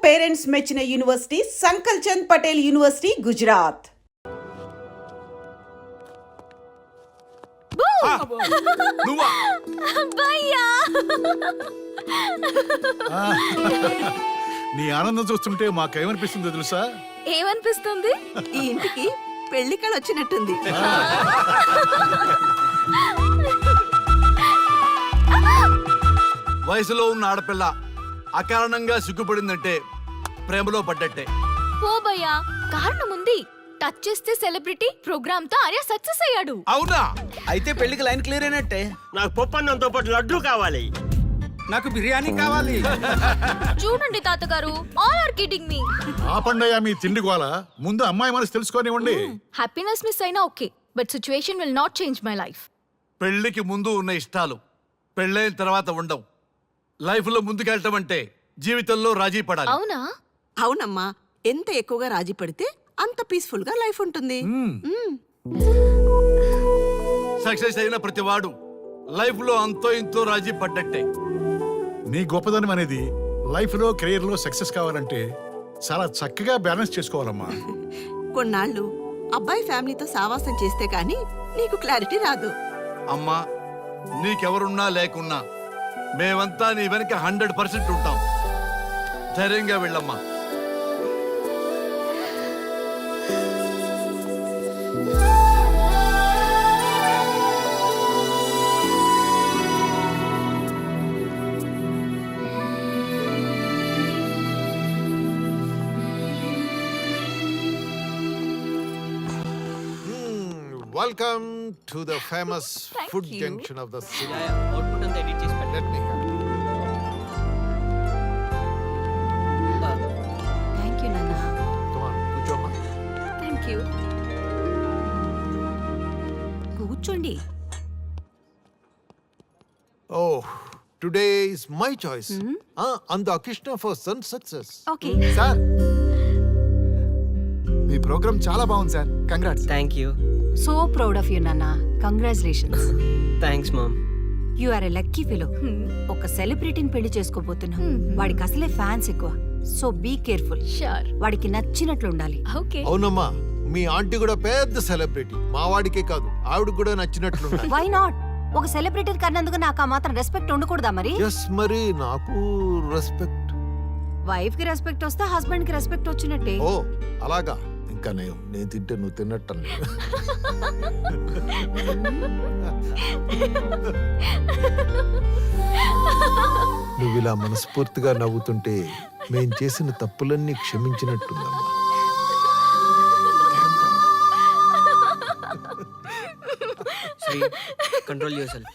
Parents మెచ్చిన university సంకల్ Chand Patel university Gujarat. నీ ఆనందం చూస్తుంటే మాకేమనిపిస్తుందో తెలుసా? ఏమనిపిస్తుంది? ఈ ఇంటికి పెళ్లి కళ వచ్చినట్టుంది. వయసులో ఉన్న ఆడపిల్ల అకారణంగా సిగ్గుపడిందంటే ప్రేమలో పడ్డట్టే. ఓ భయ్యా, కారణం ఉంది. టచ్ చేస్తే సెలబ్రిటీ ప్రోగ్రామ్ తో ఆర్య సక్సెస్ అయ్యాడు. అవునా? అయితే పెళ్లికి లైన్ క్లియర్ అయినట్టే. నాకు పప్పన్నంతో పాటు లడ్డు కావాలి. నాకు బిర్యానీ కావాలి. చూడండి తాతగారు, ఆల్ ఆర్ కిడింగ్ మీ. ఆపండయ్యా మీ తిండి గోల. ముందు అమ్మాయి మనసు తెలుసుకోనివ్వండి. హ్యాపీనెస్ మిస్ అయినా okay, but situation will not change my life. పెళ్లికి ముందు ఉన్న ఇష్టాలు పెళ్ళైన తర్వాత ఉండవు. లైఫ్ లో ముందుకెళ్ళటం అంటే జీవితంలో రాజీ పడాలి. అవునా? అవునమ్మా, ఎంత ఎక్కువగా రాజీ పడితే అంత పీస్ఫుల్ గా లైఫ్ ఉంటుంది. సక్సెస్ అయిన ప్రతివాడు లైఫ్ లో అంతో ఇంతో రాజీ పడ్డట్టే. నీ గొప్పదనం అనేది లైఫ్ లో కెరీర్ లో సక్సెస్ కావాలంటే చాలా చక్కగా బ్యాలెన్స్ చేసుకోవాలమ్మా. కొన్నాళ్ళు అబ్బాయి ఫ్యామిలీతో సావాసం చేస్తే గానీ నీకు క్లారిటీ రాదు. అమ్మా, నీకెవరున్నా లేకున్నా మేమంతా నీ వెనక 100% ఉంటాం. ధైర్యంగా వెళ్ళమ్మా. Welcome to the famous food junction of the city. Output అంతా ఎడిట్ చేసి Let me help you. Thank you నాన్న. Come on, కూర్చోమ్మా. Thank you. కూర్చోండి. Oh, today is my choice. And the occasion of our son's success. Okay. Sir, మీ programme చాలా బాగుంది sir. Congrats. Thank you. So proud of you, Nana. Congratulations. Thanks ma'am. You are a lucky fellow. ఒక సెలబ్రిటీని పెళ్లి చేసుకోబోతున్నాం. వాడికి అసలే fans ఎక్కువ. So be careful. Sure. వాడికి నచ్చినట్లు ఉండాలి. ఓకే. అవునమ్మా, మీ ఆంటీ కూడా పెద్ద సెలబ్రిటీ. మా వాడికే కాదు, ఆవిడ కూడా నచ్చినట్లు. Why not? ఒక సెలబ్రిటీ కన్నందుకు నాకు ఆ మాత్రం రెస్పెక్ట్ ఉండకూడదా మరి? ఎస్, మరి నాకు రెస్పెక్ట్. వైఫ్ కి రెస్పెక్ట్ వస్తే హస్బెండ్ కి రెస్పెక్ట్ వచ్చినట్టే. ఓ అలాగా. ఇంకా నేను తింటే నువ్వు తిన్నట్టు. నువ్వు ఇలా మనస్ఫూర్తిగా నవ్వుతుంటే మేం చేసిన తప్పులన్నీ క్షమించినట్టుందమ్మా. Sri, control yourself.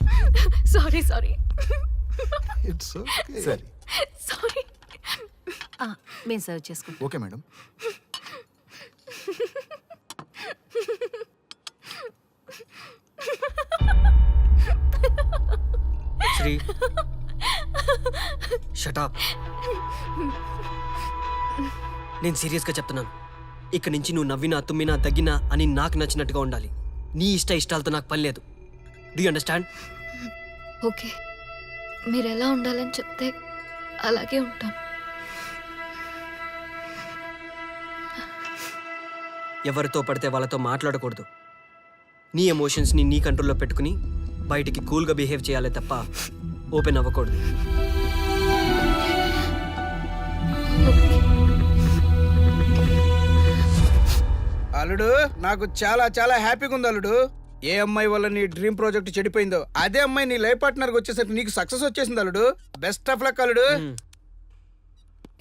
Sorry. It's okay. సరే, సారీ. మేము సర్వ్ చేసుకుంటాం. Okay madam. Sri, shut up. నేను సీరియస్గా చెప్తున్నాను. ఇక్కడి నుంచి నువ్వు నవ్వినా తుమ్మినా తగ్గినా అని నాకు నచ్చినట్టుగా ఉండాలి. నీ ఇష్టాలతో నాకు పని లేదు. Do you understand? ఓకే, మీరు ఎలా ఉండాలని చెప్తే అలాగే ఉంటాను. ఎవరితో పడితే వాళ్ళతో మాట్లాడకూడదు. నీ ఎమోషన్స్ని నీ కంట్రోల్లో పెట్టుకుని బయటికి కూల్గా బిహేవ్ చేయాలి తప్ప ఓపెన్ అవ్వకూడదు. అల్లుడు, నాకు చాలా చాలా హ్యాపీగా ఉంది అల్లుడు. ఏ అమ్మాయి వల్ల నీ డ్రీమ్ ప్రాజెక్ట్ చెడిపోయిందో అదే అమ్మాయి నీ లైఫ్ పార్ట్నర్కి వచ్చేసరికి నీకు సక్సెస్ వచ్చేసింది అల్లుడు. బెస్ట్ ఆఫ్ లక్ అల్లుడు.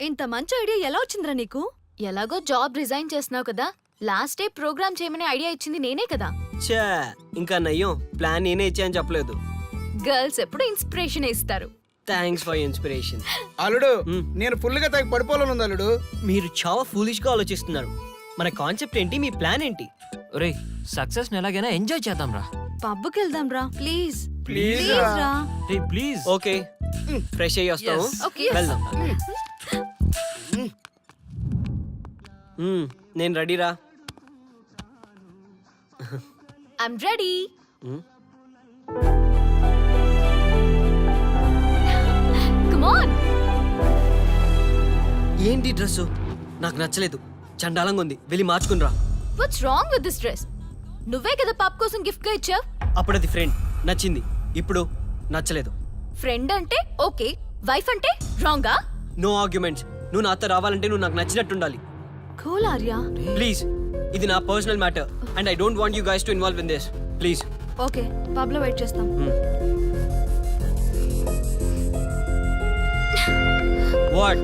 ఇంత మంచి ఐడియా ఎలా వచ్చిందిరా నీకు? ఎలాగో జాబ్ రిజైన్ చేస్తున్నావు కదా, లాస్ట్ డే ప్రోగ్రామ్ చేయమని ఐడియా ఇచ్చింది నేనే కదా. చా, ఇంకా నయ్యం, ప్లాన్ నేనే ఇచ్చాయని చెప్పలేదు. గర్ల్స్ ఎప్పుడు ఇన్స్పిరేషన్ ఇస్తారు. Thanks for inspiration. అల్లుడు, నేను ఫుల్ గా తగ్గి పడిపోవాలని ఉంది అల్లుడు. మీరు చాలా ఫూలిష్ గా ఆలోచిస్తున్నారు. మన కాన్సెప్ట్ ఏంటి, మీ ప్లాన్ ఏంటి? ఒరేయ్, సక్సెస్ ని ఎలాగైనా ఎంజాయ్ చేద్దాం రా. పబ్కి వెళ్దాం రా ప్లీజ్. ప్లీజ్ రా. రే ప్లీజ్. ఓకే, ఫ్రెష్ అయ్యి వస్తాము. Okay. వెళ్దాం. నేను రెడీరా. I'm ready. Come on. ఏంటి డ్రెస్సు నాకు నచ్చలేదు, చండాలంగా ఉంది, వెళ్ళి మార్చుకుని రా. What's wrong with this dress? నువ్వే కదా పాప కోసం గిఫ్ట్ గా ఇచ్చావు. అప్పుడు అది ఫ్రెండ్, నచ్చింది. ఇప్పుడు నచ్చలేదు. ఫ్రెండ్ అంటే ఓకే, వైఫ్ అంటే రాంగా? No arguments. నువ్వు నాతో రావాలంటే నువ్వు నాకు నచ్చినట్టు ఉండాలి. కూల్ ఆర్యా. ప్లీజ్, ఇది నా personal matter and I don't want you guys to involve in this. Please. Okay, pub లో వెయిట్ చేస్తాం. వాట్?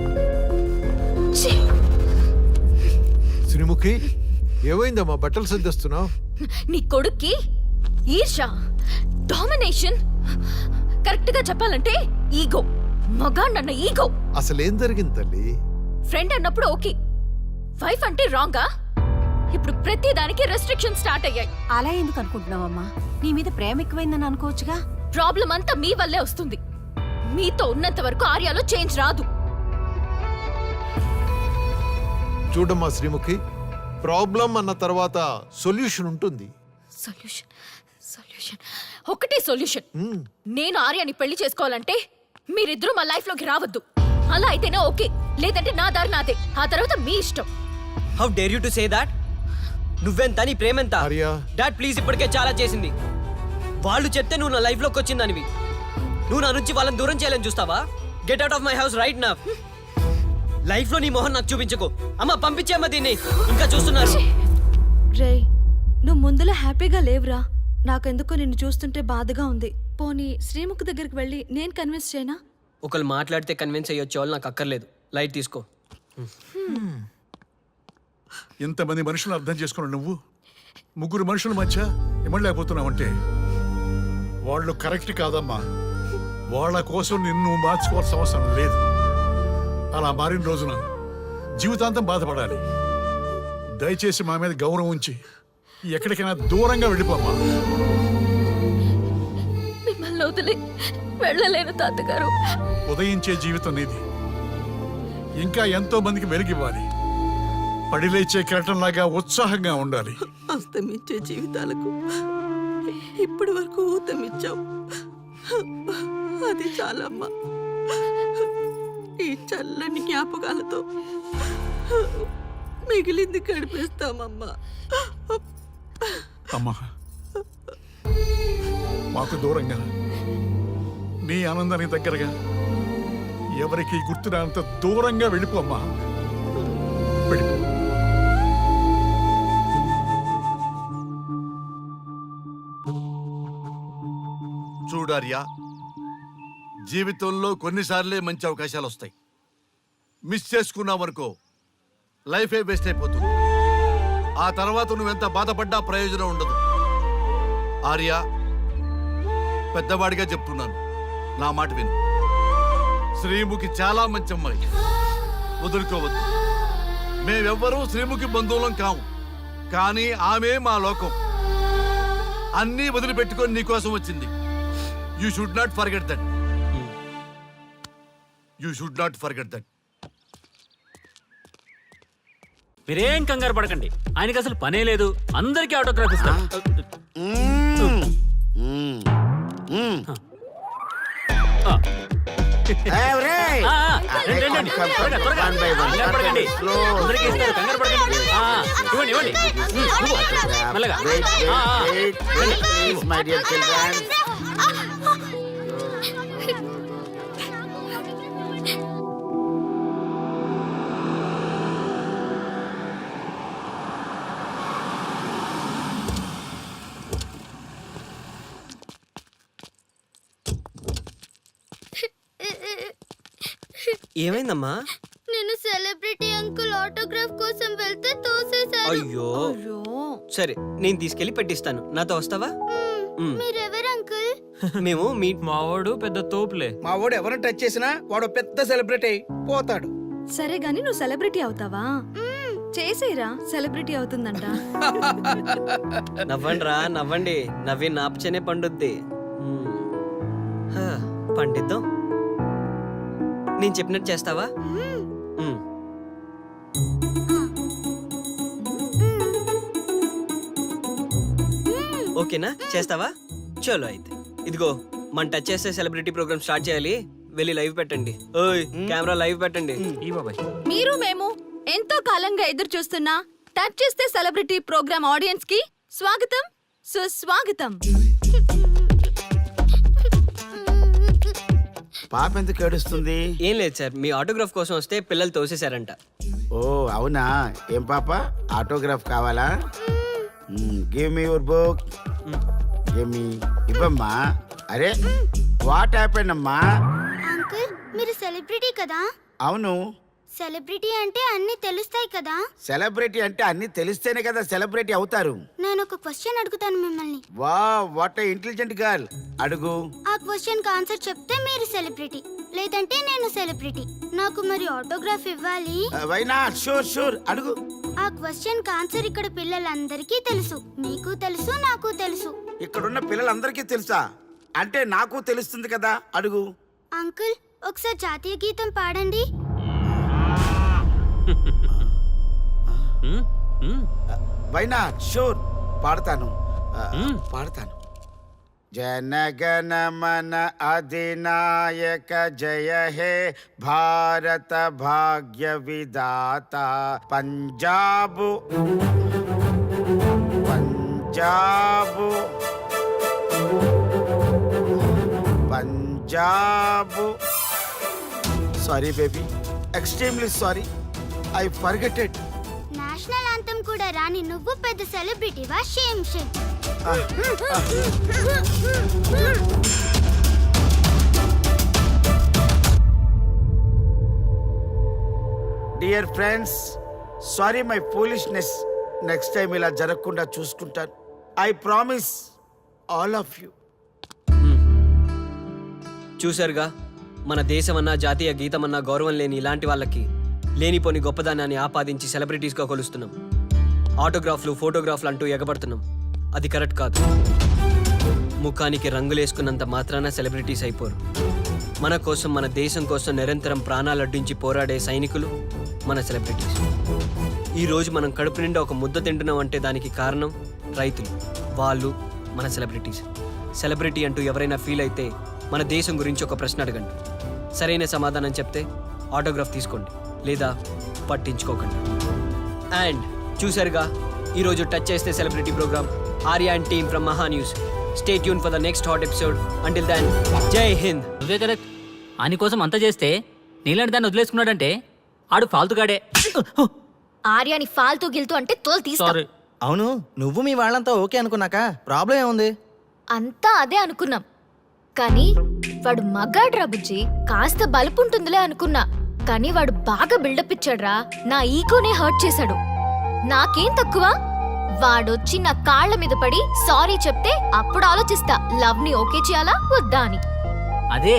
శ్రీముఖి, ఏమైందమ్మా బట్టలు సర్దిస్తున్నావు? నీ కొడుక్కి ఈర్ష, డామినేషన్, కరెక్ట్ గా చెప్పాలంటే ఈగో. మగాండన్న ఈగో. అసలేం జరిగింది తల్లి? ఫ్రెండ్ అన్నప్పుడు ఓకే, వైఫ్ అంటే రాంగా? ఇప్పుడు ప్రతి దానికి రెస్ట్రిక్షన్ స్టార్ట్ అయ్యాయి. అలా ఎందుకు అనుకుంటున్నావమ్మా? నీ మీద ప్రేమ ఎక్కువైందని అనుకోవచ్చుగా. ప్రాబ్లం అంతా మీ వల్లే వస్తుంది. మీతో ఉన్నంత వరకు ఆర్యాలో చేంజ్ రాదు. చూడమ్మా శ్రీముఖి, ప్రాబ్లం అన్న తర్వాత సొల్యూషన్ ఉంటుంది. సొల్యూషన్, సొల్యూషన్, ఒకటే సొల్యూషన్. నేను ఆర్యాని పెళ్లి చేసుకోవాలంటే మీరిద్దరూ మా లైఫ్ లోకి రావద్దు. అలా అయితేనే ఓకే, లేదంటే నా దారి నాదే. ఆ తర్వాత మీ ఇష్టం. How dare you to say that? నువ్వెంత, నీ ప్రేమెంత? ఆర్యా. డాడ్ ప్లీజ్, ఇప్పటికే చాలా చేసింది. వాళ్ళు చెప్తే నువ్వు నా లైఫ్ లోకి వచ్చిందనివి. నువ్వు నా నుంచి వాళ్ళని దూరం చేయాలని చూస్తావా? Get out of my house right now. Life లో నీ మొహం నాకు చూపించకు. అమ్మ పంపించేమ్మా దీన్ని, ఇంకా చూస్తున్నారు. రే, నువ్వు ముందులో హ్యాపీగా లేవురా. నాకెందుకో నిన్ను చూస్తుంటే బాధగా ఉంది. పోనీ శ్రీముఖ్ దగ్గరికి వెళ్ళి నేను కన్విన్స్ చేయనా? ఒకళ్ళు మాట్లాడితే కన్విన్స్ అయ్యొచ్చే వాళ్ళు నాకు అక్కర్లేదు. లైట్ తీసుకో. ఇంతమంది మనుషులు అర్థం చేసుకున్న నువ్వు ముగ్గురు మనుషుల మధ్య ఇమ్మలేకపోతున్నావంటే వాళ్ళు కరెక్ట్ కాదమ్మా. వాళ్ళ కోసం నిన్ను మార్చుకోవాల్సిన అవసరం లేదు. అలా మారిన రోజున జీవితాంతం బాధపడాలి. దయచేసి మా మీద గౌరవం ఉంచి ఎక్కడికైనా దూరంగా వెళ్ళిపోమ్మా. మిమ్మల్ని వదిలి వెళ్ళలేను తాతగారు. ఉదయించే జీవితం నీది. ఇంకా ఎంతో మందికి వెలుగివ్వాలి. పడిలేచే కెరటంలాగా ఉత్సాహంగా ఉండాలి. అస్తమించే జీవితాలకు ఇప్పటి వరకు ఊతమిచ్చావు. అది చాలమ్మా. ఈ చల్లని జ్ఞాపకాలతో మిగిలింది గడిపేస్తామమ్మా. అమ్మా, మాకు దూరంగా నీ ఆనందానికి దగ్గరగా ఎవరికి గుర్తురానంత దూరంగా వెళ్ళిపోమ్మా. వెళ్ళిపో. చూడార్యా, జీవితంలో కొన్నిసార్లే మంచి అవకాశాలు వస్తాయి. మిస్ చేసుకున్నావనుకో లైఫే వేస్ట్ అయిపోతుంది. ఆ తర్వాత నువ్వెంత బాధపడ్డా ప్రయోజనం ఉండదు. ఆర్య, పెద్దవాడిగా చెప్తున్నాను, నా మాట విను. శ్రీముఖి చాలా మంచి అమ్మాయి, వదులుకోవద్దు. మేమెవ్వరూ శ్రీముఖి బంధువులం కాము, కానీ ఆమె మా లోకం. అన్నీ వదిలిపెట్టుకొని నీకోసం వచ్చింది. You should not forget that. You should not forget that. మీరేం కంగారు పడకండి, ఆయనకి అసలు పనే లేదు. అందరికీ ఆటోగ్రాఫ్ ఇస్తాం. అందరికీ ఇస్తారు, కంగారు పడకండి. ఇవ్వండి ఇవ్వండి. మెల్లగా. ఏమైందమ్మా? నేను సెలబ్రిటీ అంకుల్ ఆటోగ్రాఫ్ కోసం వెళ్తే తోసేశారు. అయ్యో, సరే నేను తీసుకెళ్లి పెట్టిస్తాను. నాతో వస్తావా? మీరెవరు అంకుల్? మేము మీ మావాడు పెద్ద తోపులే. మా వాడు ఎవరిని టచ్ చేసినా వాడు పెద్ద సెలబ్రిటీ అయి పోతాడు. సరే గాని నువ్వు సెలబ్రిటీ అవుతావా? చేసేరా, సెలబ్రిటీ అవుతుందంట. నవ్వండి రా, నవ్వండి. నవ్వి నాపచనే పండుద్ది. పండిద్దాం. నేను చెప్పినట్టు చేస్తావా? ఓకేనా? చేస్తావా? చలో అయితే. ఇదిగో, మన టచ్ చేస్తే సెలబ్రిటీ ప్రోగ్రామ్ స్టార్ట్ చేయాలి. వెళ్ళి లైవ్ పెట్టండి. ఓయ్ కెమెరా లైవ్ పెట్టండి. ఈ బాబాయ్ మీరు మేము ఎంతో కాలంగా ఎదురు చూస్తున్న టచ్ చేస్తే సెలబ్రిటీ ప్రోగ్రామ్ ఆడియన్స్ కి స్వాగతం సుస్వాగతం. పాప ఎందుకు ఏడుస్తుంది? ఏం లేదు సార్, మీ ఆటోగ్రాఫ్ కోసం వస్తే పిల్లలు తోసేశారంట. ఓ అవునా? ఏం పాప ఆటోగ్రాఫ్ కావాలా? Give me your book. Give me. ఇవ్వమ్మా. అరే వాట్ హ్యాపెండ్ అమ్మా? అంకుల్ మీరు సెలబ్రిటీ కదా? అవును. సెలబ్రిటీ అంటే అన్ని తెలుస్తాయి కదా? సెలబ్రిటీ అంటే అన్ని తెలిస్తేనే కదా సెలబ్రిటీ అవుతారు. నేను ఒక క్వశ్చన్ అడుగుతాను మిమ్మల్ని. వా వాట్ ఇంటెలిజెంట్ గర్ల్. అడుగు. ఆ క్వశ్చన్ కి ఆన్సర్ చెప్తే మీరు సెలబ్రిటీ, లేదంటే నేను సెలబ్రిటీ. నాకు మరి ఆటోగ్రాఫ్ ఇవ్వాలి. Why not? షూర్ షూర్ అడుగు. ఆ క్వశ్చన్ కి ఆన్సర్ ఇక్కడ పిల్లలందరికీ తెలుసు, మీకు తెలుసు, నాకు తెలుసు. ఇక్కడున్న పిల్లలందరికీ తెలుసా? అంటే నాకు తెలుస్తుంది కదా. అడుగు. అంకుల్ ఒకసారి జాతీయ గీతం పాడండి. Why not? షూర్ పాడతాను. పాడతాను. జనగణ మన అధినాయక జయ హే భారత భాగ్య విధాత Punjab Punjab Punjab. Sorry baby, extremely sorry. I forgetted. National anthem కూడా రాని నువ్వు పెద్ద సెలబ్రిటీవా? Shame shame. Dear friends, sorry my foolishness. Next time ఇలా జరగకుండా చూసుకుంటాను. I promise all of you. చూశారుగా, మన దేశమన్నా జాతీయ గీతమన్నా గౌరవం లేని ఇలాంటి వాళ్ళకి లేనిపోని గొప్పదానాన్ని ఆపాదించి సెలబ్రిటీస్గా కొలుస్తున్నాం. ఆటోగ్రాఫ్లు ఫోటోగ్రాఫ్లు అంటూ ఎగబడుతున్నాం. అది కరెక్ట్ కాదు. ముఖానికి రంగులేసుకున్నంత మాత్రాన సెలబ్రిటీస్ అయిపోరు. మన కోసం, మన దేశం కోసం నిరంతరం ప్రాణాలు అడ్డించి పోరాడే సైనికులు మన సెలబ్రిటీస్. ఈరోజు మనం కడుపు నిండా ఒక ముద్ద తింటున్నాం అంటే దానికి కారణం రైతులు. వాళ్ళు మన సెలబ్రిటీస్. సెలబ్రిటీ అంటూ ఎవరైనా ఫీల్ అయితే మన దేశం గురించి ఒక ప్రశ్న అడగండి. సరైన సమాధానం చెప్తే ఆటోగ్రాఫ్ తీసుకోండి, లేదా పట్టించుకోకండి. అండ్ చూసారుగా, ఈరోజు టచ్ చేస్తే celebrity program. Arya and team from Maha news. Stay tune for the next hot episode. Until then, Jai Hind. నువ్వే కరెక్ట్. ఆయన కోసం అంతా చేస్తే నీలాంటి దాన్ని వదిలేసుకున్నాడంటే ఆడు ఫాల్తుగాడే. ఆర్యాని ఫాల్తూ గిల్తూ అంటే తోలు తీస్తా. సారీ. అవును, నువ్వు మీ వాళ్ళంతా ఓకే అనుకున్నాక ప్రాబ్లం ఏముంది? అంతా అదే అనుకున్నాం, కానీ వాడు మగాడ్రా బుజ్జి. కాస్త బలుపుంటుందిలే అనుకున్నా, కానీ వాడు బాగా బిల్డప్ ఇచ్చాడ్రా. నా ఈగోనే హర్ట్ చేశాడు. నాకేం తక్కువ? వాడొచ్చి నా కాళ్ల మీద పడి సారీ చెప్తే అప్పుడు ఆలోచిస్తా లవ్ ని ఓకే చేయాలా వద్దా అని. అదే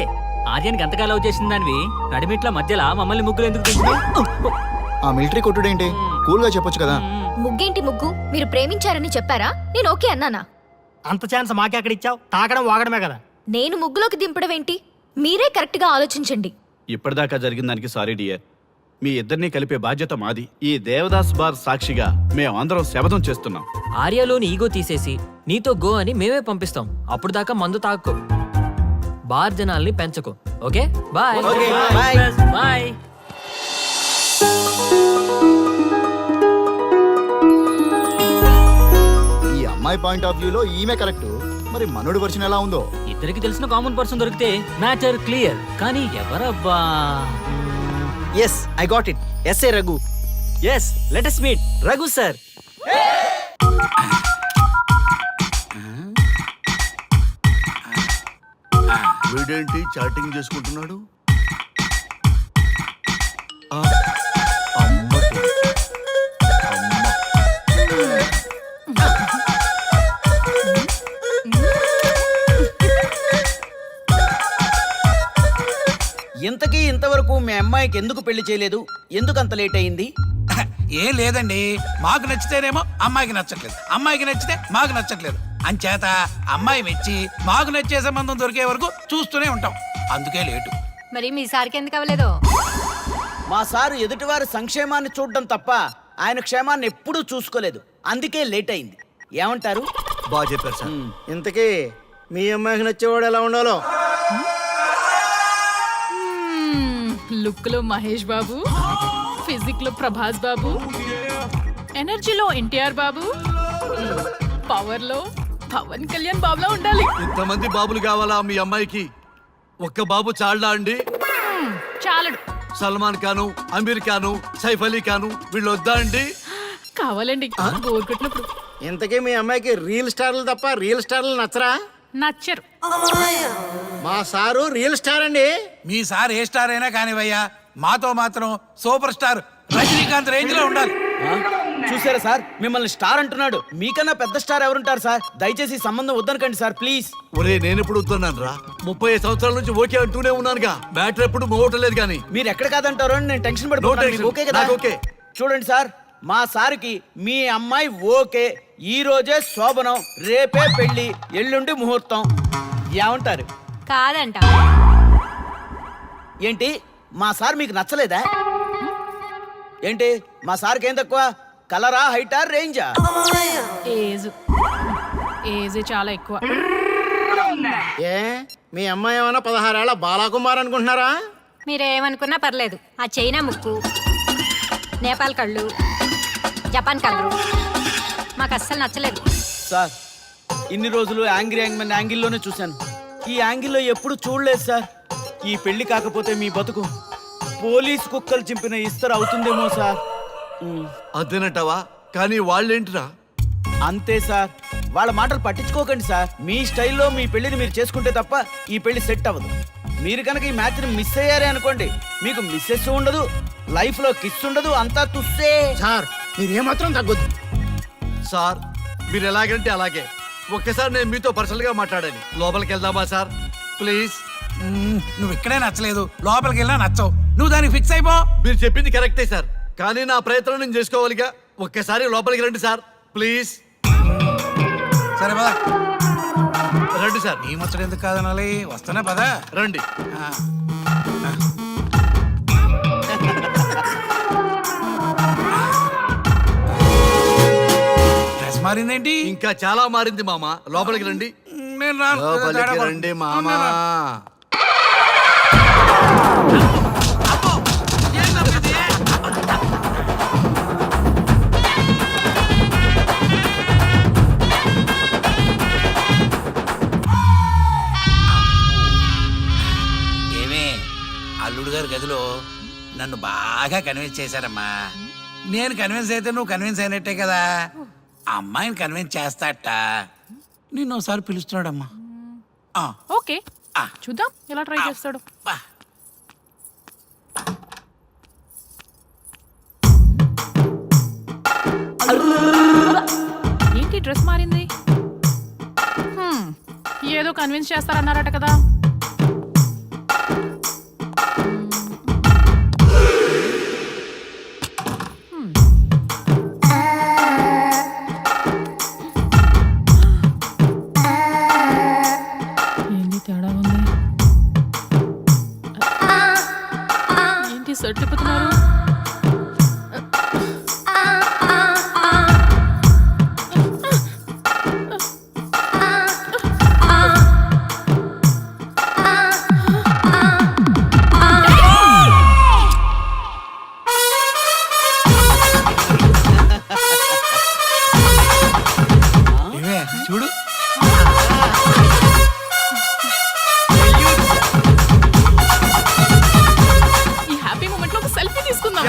ఆర్యానికి ఎంతగా లవ్ చేసిన దానివి నడిమిట్ల మధ్యలో మమ్మల్ని ముగ్గులు ఎందుకు తెచ్చినావు? ఆ మిలిటరీ కొట్టుడేంటి? కూల్ గా చెప్పొచ్చు కదా. ముగ్గేంటి ముగ్గు? మీరు ప్రేమించారని చెప్పారా? నేను ఓకే అన్నానా? అంత ఛాన్స్ మాకే అక్కడ ఇచ్చావు. తాకడం వాగడమే కదా. నేను ముగ్గులోకి దింపడం ఏంటి? మీరే కరెక్ట్ గా ఆలోచించండి. ఇప్పటిదాకా జరిగిన దానికి సారీ డియర్. మీ ఇద్దరిని కలిపే బాధ్యత మాది. ఈ దేవదాస్ బార్ సాక్షిగా మేమందరం శపథం చేస్తున్నాం. ఆర్యాలోని ఈగో తీసేసి నీతో గో అని మేమే పంపిస్తాం. అప్పుడు దాకా మందు తాక్కో. బార్ జనాల్ని పెంచకు. Okay bye. బాయ్. ఈ అమ్మాయి పాయింట్ ఆఫ్ వ్యూలో ఈమె కరెక్ట్. మరి మనోడి వర్షన్ ఎలా ఉందో? ఇద్దరికి తెలిసిన కామన్ పర్సన్ దొరికితే మ్యాటర్ క్లియర్. కానీ ఎవరబ్బా? Yes, I got it. SA Raghu. Yes, let us meet Raghu sir. వీడేంటి చాటింగ్ చేసుకుంటున్నాడు? ఇంతకీ ఇంతవరకు మీ అమ్మాయికి ఎందుకు పెళ్లి చేయలేదు? ఎందుకు అంత లేట్ అయింది? ఏం లేదండి, మాకు నచ్చితేనేమో అమ్మాయికి నచ్చట్లేదు, అమ్మాయికి నచ్చితే మాకు నచ్చట్లేదు. అంచేత అమ్మాయి మెచ్చి మాకు నచ్చే సంబంధం దొరికే వరకు చూస్తూనే ఉంటాం. అందుకే లేటు. మరి మీ సార్కి ఎందుకు అవ్వలేదు? మా సారు ఎదుటివారి సంక్షేమాన్ని చూడడం తప్ప ఆయన క్షేమాన్ని ఎప్పుడూ చూసుకోలేదు. అందుకే లేట్ అయింది. ఏమంటారు? బాగా చెప్పారు సార్. ఇంతకీ మీ అమ్మాయికి నచ్చేవాడు ఎలా ఉండాలో? లుక్ లో మహేష్ బాబు, ఫిజిక్ లో ప్రభాస్ బాబు, ఎనర్జీలో ఎన్టీఆర్ బాబు, పవర్ లో పవన్ కళ్యాణ్ బాబులా ఉండాలి. ఇంతమంది బాబులు కావాలా మీ అమ్మాయికి? ఒక్క బాబు చాళ్ళా అండి? చాలడు. సల్మాన్ ఖాను, అమీర్ ఖాను, సైఫ్ అలీ ఖాను వీళ్ళు వద్దా అండి? కావాలండి బోర్ కొట్టినప్పుడు. ఇంతకీ మీ అమ్మాయికి రియల్ స్టార్లు తప్ప రియల్ స్టార్లు నచ్చరా? నచ్చరు. మా సారు రియల్ స్టార్ అండి. మీ సార్ ఏ స్టార్ అయినా కానివయ్యా, మాతో మాత్రం సూపర్ స్టార్ రజనీకాంత్ రేంజ్ లో ఉండాలి. చూసారా సార్, మిమ్మల్ని స్టార్ అంటున్నాడు. మీకన్నా పెద్ద స్టార్ ఎవరుంటారు సార్? దయచేసి ఈ సంబంధం వద్దనకండి సార్, ప్లీజ్. ఒరే నేను ఎప్పుడు వస్తున్నాను రా? 35 సంవత్సరాల నుంచి ఓకే అంటూనే ఉన్నానుగా. బ్యాటరీ ఎప్పుడు మోగటలేదు కానీ. మీరు ఎక్కడ కాదంటారో అని నేను టెన్షన్ No పడుతున్నాను. tension. మీకు ఓకే కదా? నాకు ఓకే. చూడండి సార్, మా సార్కి మీ అమ్మాయి ఓకే. ఈ రోజే శోభనం, రేపే పెళ్లి, ఎల్లుండి ముహూర్తం. ఏమంటారు? కాదంట. ఏంటి మా సార్ మీకు నచ్చలేదా? ఏంటి మా సార్కి ఏం తక్కువ? కలరా, హైటా, రేంజా? ఏజ్ చాలా ఎక్కువ. ఏ మీ అమ్మాయి ఏమైనా 16 ఏళ్ల బాలాకుమార్ అనుకుంటున్నారా? మీరేమనుకున్నా పర్లేదు. ఆ చైనా ముక్కు, నేపాల్ కళ్ళు, జపాన్ కళ్ళు మాకు అస్సలు నచ్చలేదు. సార్, ఇన్ని రోజులు యాంగ్రీ యాంగ్మెన్ యాంగిల్లోనే చూశాను. ఈ యాంగిల్లో ఎప్పుడు చూడలేదు సార్. ఈ పెళ్లి కాకపోతే మీ బతుకు పోలీస్ కుక్కలు చింపిన ఇస్తరు అవుతుందేమో సార్. అదేనంటావా? కానీ వాళ్ళేంటిరా? అంతే సార్, వాళ్ళ మాటలు పట్టించుకోకండి సార్. మీ స్టైల్లో మీ పెళ్లిని మీరు చేసుకుంటే తప్ప ఈ పెళ్లి సెట్ అవ్వదు. మీరు కనుక ఈ మ్యాచ్ని మిస్ అయ్యారే అనుకోండి, మీకు మిస్సెస్ ఉండదు, లైఫ్ లో కిస్ ఉండదు, అంతా తుస్సే. సార్ మీరు ఏమాత్రం తగ్గొద్దు. సార్ మీరు ఎలాగంటే అలాగే. ఒక్కసారి నేను మీతో పర్సనల్ గా మాట్లాడాలి. లోపలికి వెళ్దామా సార్? ప్లీజ్. నువ్వు ఇక్కడే నచ్చలేదు, లోపలికి వెళ్ళినా నచ్చవు. నువ్వు దానికి ఫిక్స్ అయిపో. మీరు చెప్పింది కరెక్టే సార్, కానీ నా ప్రయత్నం నేను చేసుకోవాలిగా. ఒక్కసారి లోపలికి రండి సార్, ప్లీజ్. సరే పదా, రండి సార్. నీ ముచ్చట ఎందుకు కాదనాలి? వస్తానే పదా. రండి. డ్రెస్ మారిందేంటి? ఇంకా చాలా మారింది మామ. లోపలికి రండి. నేను రాను. లోపలికి రండి మామ. ఏమే, అల్లుడు గారి గదిలో నన్ను బాగా కన్విన్స్ చేశారమ్మా. నేను కన్విన్స్ అయితే నువ్వు కన్విన్స్ అయినట్టే కదా. ఆ అమ్మాయిని కన్విన్స్ చేస్తాట. నిన్ను ఒకసారి పిలుస్తున్నాడమ్మా. ఓకే, చూద్దాం ఎలా ట్రై చేస్తాడు. ఏంటి డ్రెస్ మారింది? ఏదో కన్విన్స్ చేస్తారన్నారట కదా. ఏంటి తేడా ఉంది? ఏంటి షర్ట్ తిప్పుతున్నారు? చూడు, ఈ హ్యాపీ మూమెంట్ లో ఒక సెల్ఫీ తీసుకుందాం.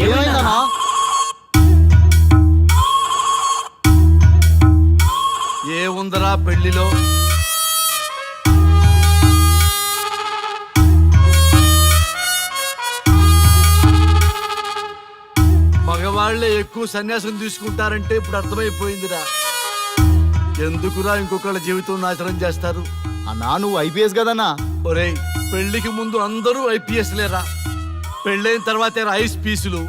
ఏమైందన్నా? ఏముందరా పెళ్లిలో? మగవాళ్లే ఎక్కువ సన్యాసం తీసుకుంటారంటే ఇప్పుడు అర్థమైపోయిందిరా. ఎందుకురా ఇంకొకళ్ళ జీవితం నాశనం చేస్తారు? అన్నా నువ్వు ఐపీఎస్ కదన్నా. ఒరేయ్, పెళ్లికి ముందు అందరూ ఐపీఎస్ లేరా, పెళ్ళైన తర్వాతే ఐస్ పీసులు.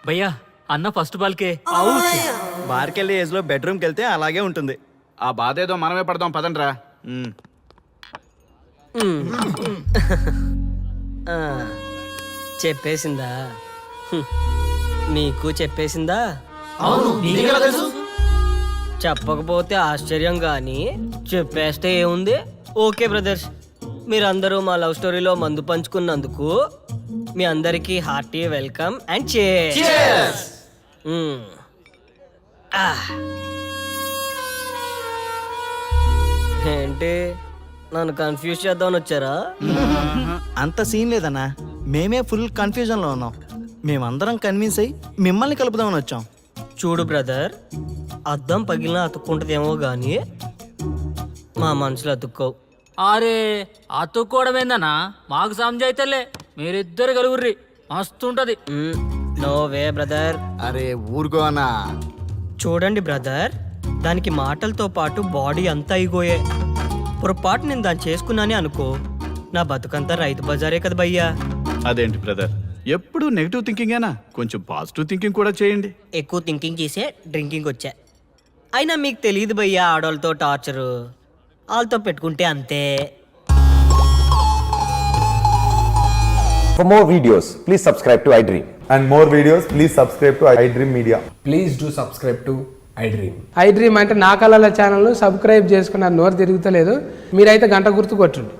భయ్యా అన్న ఫస్ట్ బాల్కే బార్కెళ్ళి ఏజ్ లో బెడ్రూమ్కి వెళ్తే అలాగే ఉంటుంది. ఆ బాధ ఏదో మనమే పడదాం పదండ్రా. ఆ, చెప్పేసిందా? హ్మ్. నీకు చెప్పేసిందా? చెప్పకపోతే ఆశ్చర్యం కానీ చెప్పేస్తే ఏముంది? ఓకే బ్రదర్స్, మీరందరూ మా లవ్ స్టోరీలో మందు పంచుకున్నందుకు మీ అందరికీ హార్టీ వెల్కమ్ అండ్ cheers. ఏంటి నన్ను కన్ఫ్యూజ్ చేద్దామని వచ్చారా? అంత సీన్ లేదన్నా, మేమే ఫుల్ కన్ఫ్యూజన్ లో ఉన్నాం. మేమందరం కన్విన్స్ అయ్యి మిమ్మల్ని కలుపుదామని వచ్చాం. చూడు బ్రదర్, అద్దం పగిలిన అతుక్కుంటదేమో గాని మా మనసులో అతుక్కోవు. అరే అతుక్కోవడమేందన్నా, మాకు సంజాయితేలే, మీరిద్దరు కలుగుర్రి మస్తుంటది. No way brother. అరే ఊరుకో అన్నా. చూడండి బ్రదర్, దానికి మాటలతో పాటు బాడీ అంతా అయిపోయే. పొరపాటు నేను దాన్ని చేసుకున్నానే అనుకో, నా బతుకంతా రైతు బజారే కదా భయ్యా. అదేంటి బ్రదర్, ఎప్పుడు నెగిటివ్ థింకింగేనా? కొంచెం పాజిటివ్ థింకింగ్ కూడా చేయండి. ఎక్కువ థింకింగ్ చేసే డ్రింకింగ్ వచ్చా. అయినా మీకు తెలియదు భయ్యా ఆడవాళ్ళతో టార్చరు, వాళ్ళతో పెట్టుకుంటే అంతే. For more videos, please subscribe to iDream. And more videos, please subscribe to iDream Media. Please do subscribe to iDream. iDream అంటే నా కళల ఛానల్ సబ్స్క్రైబ్ చేసుకున్న నోరు తిరుగుతలేదు. మీరైతే గంట గుర్తు కొట్టండి.